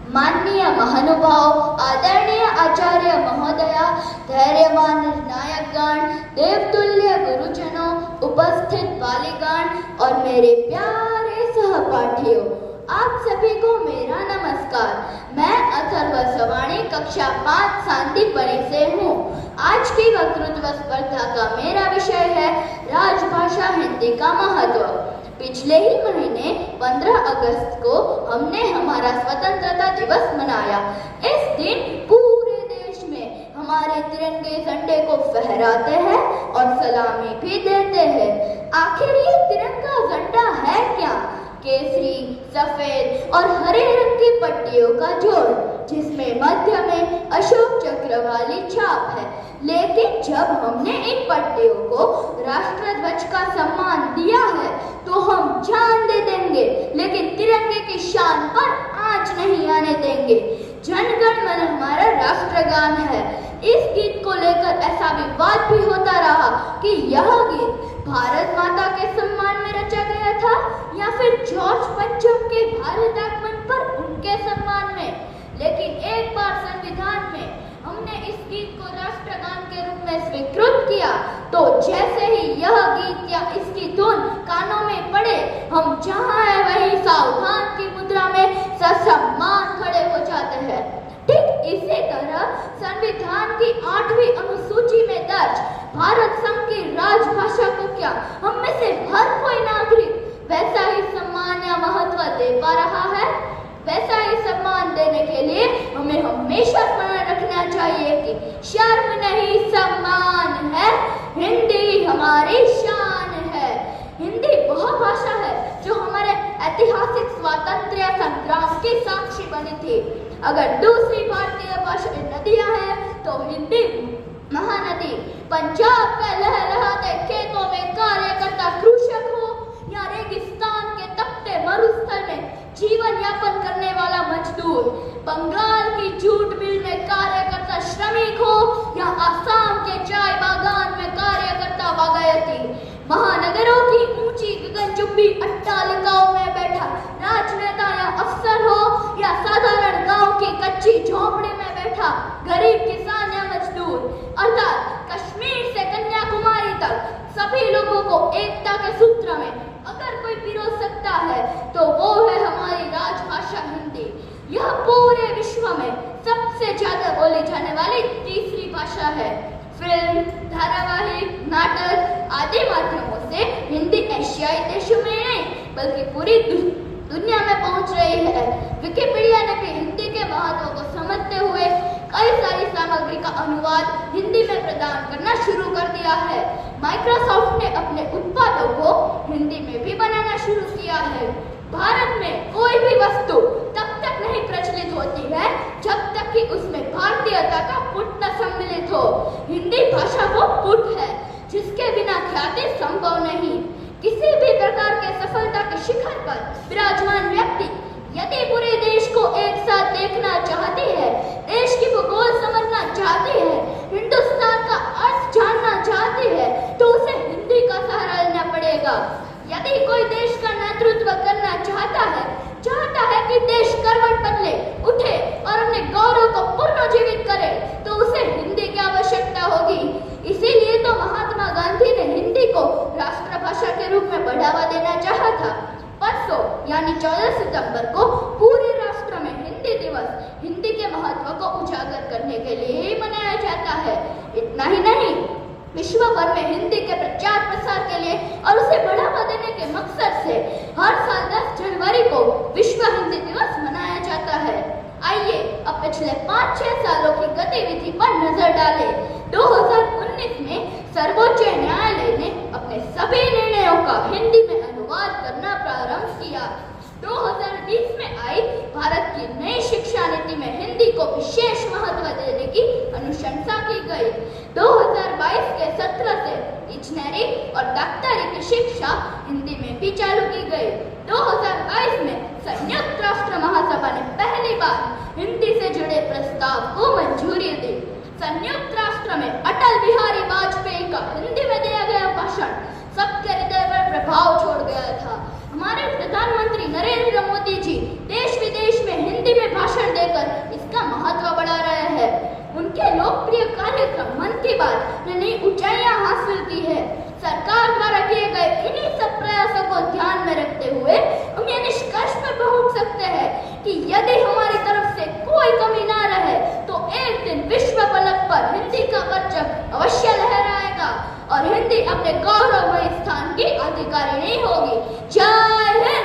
माननीय महानुभाव, आदरणीय आचार्य महोदया, धैर्यवान निर्णायकगण, देवतुल्य गुरुजनों, उपस्थित बालिकान और मेरे प्यारे सहपाठियों, आप सभी को मेरा नमस्कार। मैं अथर्व सवाणी कक्षा 5 शांतिपनी से हूँ। आज की वक्तृत्व स्पर्धा का मेरा विषय है राजभाषा हिंदी का महत्व। पिछले ही महीने 15 अगस्त को हमने हमारा स्वतंत्रता दिवस मनाया। इस दिन पूरे देश में हमारे तिरंगे झंडे को फहराते हैं और सलामी भी देते हैं। आखिर ये तिरंगा झंडा है क्या? केसरी, सफेद और हरे रंग की पट्टियों का जोड़, जिसमें मध्य में अशोक चक्र वाली छाप है। लेकिन जब हमने इन पट्टियों को राष्ट्रध्वज का सम्मान दिया है तो हम जान दे देंगे, लेकिन तिरंगे की शान पर आंच नहीं आने देंगे। जन गण मन हमारा राष्ट्रगान है। इस गीत को लेकर ऐसा विवाद भी होता रहा कि यह गीत भारत माता के सम्मान में रचा गया था या फिर जॉर्ज पंचम के भारत आगमन पर उनके सम्मान में। लेकिन एक बार संविधान में हमने इस गीत को राष्ट्रगान के रूप में स्वीकृत किया तो जैसे ही यह गीत या इसकी धुन कानों में पड़े, हम जहां है वहीं सावधान की मुद्रा में ससम्मान खड़े हो जाते हैं। ठीक इसी तरह संविधान की 8वीं अनुसूची में दर्ज भारत संघ की राजभाषा को क्या हम में से हर कोई नागरिक वैसा ही सम्मान या महत्व दे पा रहा है? वैसा ही सम्मान देने के लिए हमें हमेशा स्मरण रखना चाहिए कि शर्म नहीं सम्मान है, हिंदी हमारी शान है। हिंदी वह भाषा है जो हमारे ऐतिहासिक स्वातंत्र्य संग्राम की साक्षी बनी थी। अगर दूसरी भारतीय भाषाएं नदियां हैं तो हिंदी महानदी। पंजाब के लहलहाते खेतों में कार्य करता कृषक हो या रेगिस्तान के तपते मरुस्थल में जीवन यापन करने वाला मजदूर, बंगाल की जूट मिल में कार्य करता श्रमिक हो या आसाम के चाय बागान में कार्य करता बागायती, महानगरों की ऊंची गगनचुंबी अट्टालिकाओं में बैठा राजनेता या अफसर हो या साधारण गांव की कच्ची झोपड़ी में बैठा गरीब किसान या मजदूर, अर्थात कश्मीर से कन्याकुमारी तक सभी लोगों को एकता के सूत्र में अगर कोई पिरो सकता है तो वो है हमारी राजभाषा हिंदी। यह पूरे विश्व में सबसे ज्यादा बोली जाने वाली तीसरी भाषा है। फिल्म, धारावाहिक, नाटक आदि माध्यमों से हिंदी एशियाई देशों में नहीं बल्कि पूरी दुनिया में पहुंच रही है। विकिपीडिया ने भी हिंदी के महत्व को समझते हुए कई सारी सामग्री का अनुवाद हिंदी में प्रदान करना शुरू कर दिया है। माइक्रोसॉफ्ट ने अपने उत्पादों को हिंदी में भी बनाना शुरू किया है। भारत में कोई भी वस्तु तब तक नहीं प्रचलित होती है जब तक कि उसमें भारतीयता का पुट न सम्मिलित हो। हिंदी भाषा वो पुट है जिसके बिना ख्याति संभव नहीं। किसी भी प्रकार के सफलता के शिखर पर विराजमान व्यक्ति यदि पूरे देश को एक साथ देखना चाहती है, देश की भूगोल समझना चाहती है, हिंदुस्तान का अर्थ जानना चाहती है, तो उसे हिंदी का सहारा लेना पड़ेगा। यदि कोई देश का नेतृत्व करना चाहता है कि देश करवट बदले, उठे और अपने गौरव को पुनर्जीवित करे, तो उसे हिंदी की आवश्यकता होगी। इसीलिए तो महात्मा गांधी ने हिंदी को राष्ट्रभाषा के रूप में बढ़ावा देना चाहा था। परसों यानी 14 सितंबर को पूरे राष्ट्र में हिंदी दिवस हिंदी के महत्व को उजागर करने के लिए ही मनाया जाता है। इतना ही नहीं, विश्व भर में हिंदी के प्रचार प्रसार के लिए और उसे बढ़ावा देने के मकसद से हर साल 10 जनवरी को विश्व हिंदी दिवस मनाया जाता है। आइए अब पिछले 5-6 सालों की गतिविधि पर नजर डालें। 2019 में सर्वोच्च न्यायालय ने अपने सभी निर्णयों का हिंदी में अनुवाद करना प्रारंभ किया। 2020 में आई भारत की नई शिक्षा नीति में हिंदी को विशेष महत्व देने की अनुशंसा की गई। 2022 के सत्र से इंजीनियरिंग और डॉक्टरी की शिक्षा हिंदी में भी चालू की गई। 2022 में संयुक्त राष्ट्र महासभा ने पहली बार हिंदी से जुड़े प्रस्ताव को मंजूरी दी। संयुक्त राष्ट्र में अटल बिहारी वाजपेयी का हिंदी में दिया गया भाषण सबके हृदय पर प्रभाव छोड़ गया था। हमारे प्रधानमंत्री नरेंद्र मोदी जी देश विदेश में हिंदी में भाषण दे इन्हीं सब प्रयासों को ध्यान में रखते हुए हम ये निष्कर्ष पर पहुंच सकते हैं कि यदि हमारी तरफ से कोई कमी ना रहे तो एक दिन विश्व पलक पर हिंदी का परचम अवश्य लहराएगा और हिंदी अपने गौरवमय स्थान की अधिकारी नहीं होगी। जय हिंद।